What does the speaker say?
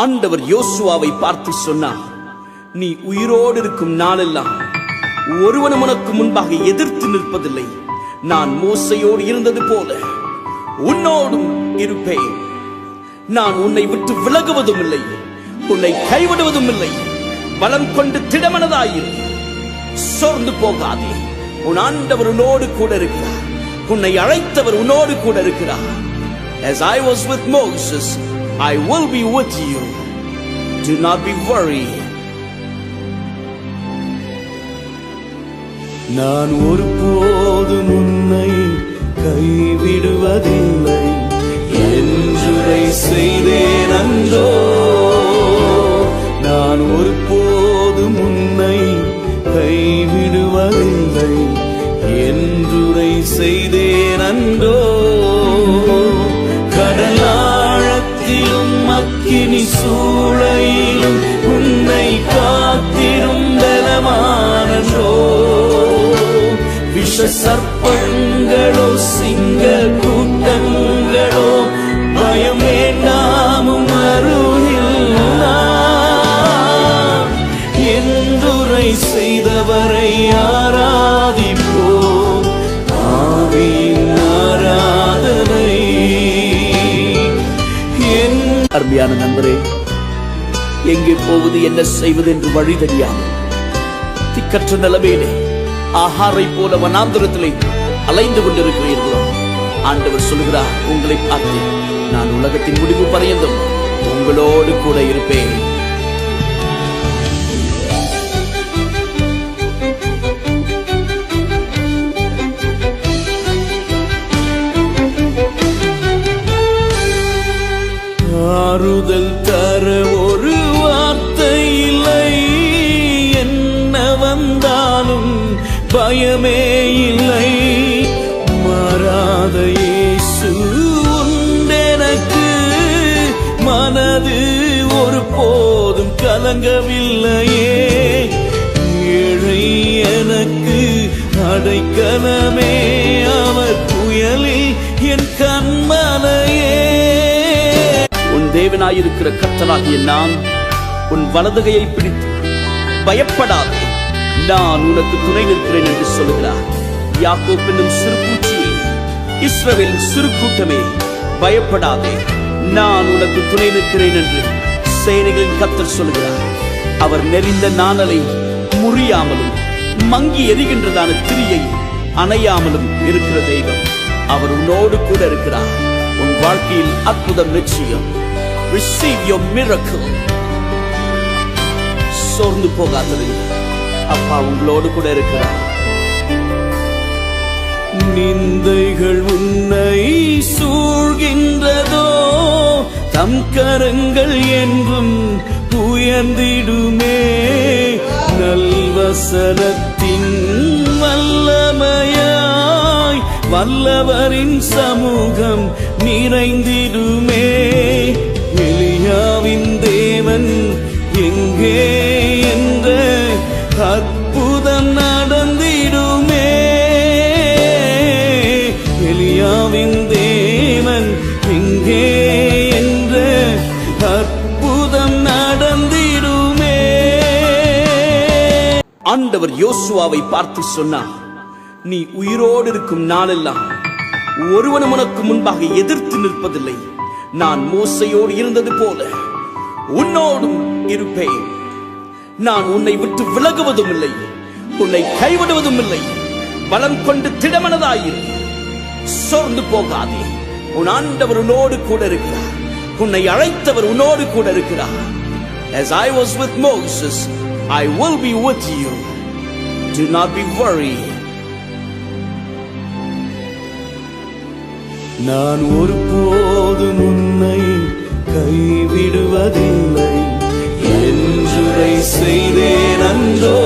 ஆண்டவர் யோசுவாவை பார்த்து சொன்னார், நீ உயிரோடு இருக்கும் நாளெல்லாம் ஒருவனும் உனக்கு முன்பாக எதிர்த்து நிற்பதில்லை. நான் மோசையோடு இருந்தது போல உன்னோடும் இருப்பேன். நான் உன்னை விட்டு விலகுவதும் இல்லை, உன்னை கைவிடுவதும் இல்லை. பலம் கொண்டு திடமனதாயிரு, சோர்ந்து போகாதே. உன் ஆண்டவர் உன்னோடு கூட இருக்கிறார், உன்னை அழைத்தவர் உன்னோடு கூட இருக்கிறார். As I was with Moses, I will be with you. Do not be worried. நான் ஒருபோதும் உன்னை கைவிடுவதில்லை என்றுரை செய்தேன் அன்றோ. நான் ஒருபோதும் உன்னை கைவிடுவதில்லை என்றுரை செய்தேன் அன்றோ. கடலாழத்திலும் அக்கினி சூளையிலும் உன்னை காத்திடும் பலமானோ. விஷ சர்ப்பங்களோ சிங்க கூட்டங்களோ பயம் வேண்டாமும் அருகில் என்றுரை செய்தவரை ஆராதிப்போம். ஆவியின் ஆராதனை. அருமையான நண்பரே, எங்கே போவது என்ன செய்வது என்று வழி தெரியாமல் திக்கற்ற நிலைமையிலே ஆகாரை போல வனாந்தரத்திலே அலைந்து கொண்டிருக்கிறீர்களோ, ஆண்டவர் சொல்கிறார், உங்களை பார்த்து, நான் உலகத்தின் முடிவு பரியந்தம் உங்களோடு கூட இருப்பேன். ஆறுதல் தர ஒரு வார்த்தை இல்லை, என்ன வந்தாலும் பயமே இல்லை. மாறாத இயேசு உண்டெனக்கு, மனது ஒரு போதும் கலங்கவில்லையே. ஏழை எனக்கு அடைக்கலமே, அவர் புயலில் என் கண்மலையே. உன் தேவனாயிருக்கிற கர்த்தராகிய நான் உன் வலதுகையை பிடித்து பயப்படாதே, நான் உனக்கு துணை நிற்கிறேன் என்று சொல்லுகிறார். யாக்கோப் என்னும் சிறு பூச்சியே, இஸ்ரவேலின் சிறு கூட்டமே, பயப்படாதே, நான் உனக்கு துணை நிற்கிறேன் என்று சேனைகளின் கர்த்தர் சொல்லுகிறார். அவர் நெறிந்த நாணலை முறியாமலும் மங்கி எரிகின்றதான திரியை அணையாமலும் இருக்கிற தெய்வம். அவர் உன்னோடு கூட இருக்கிறார். உன் வாழ்க்கையில் அற்புதம் நிச்சயம். Receive your miracle. சோர்ந்து போகாதீர்கள், அப்பா உங்களோடு கூட இருக்கிறார். நிந்தைகள் உன்னை சூழ்கின்றதோ, தம் கரங்கள் என்றும் உயர்ந்திடுமே. நல்வசனத்தின் வல்லமையாய் வல்லவரின் சமூகம் நிறைந்திடுமே. எலியாவின் தேவன் எங்கே என்ற அற்புதம் நடந்திடுமே. எலியாவின் தேவன் எங்கே என்ற அற்புதம் நடந்திடுமே. ஆண்டவர் யோசுவாவை பார்த்து சொன்னார், நீ உயிரோடு இருக்கும் நாளெல்லாம் ஒருவனும் உனக்கு முன்பாக எதிர்த்து நிற்பதில்லை. நான் மோசையோடு இருந்தது போல உன்னோடும் இருப்பேன். நான் உன்னை விட்டு விலகுவதும் இல்லை, உன்னை கைவிடுவதும் இல்லை. பலம் கொண்டு திடமனதாயிரு, சோர்ந்து போகாதே. உன் ஆண்டவர் உன்னோடு கூட இருக்கிறார், உன்னை அழைத்தவர் உன்னோடு கூட இருக்கிறார். As I was with Moses, I will be with you. Do not be worried. நான் ஒருபோதும் உன்னை கைவிடுவதில்லை என்றுரை செய்தேன் அன்றோ.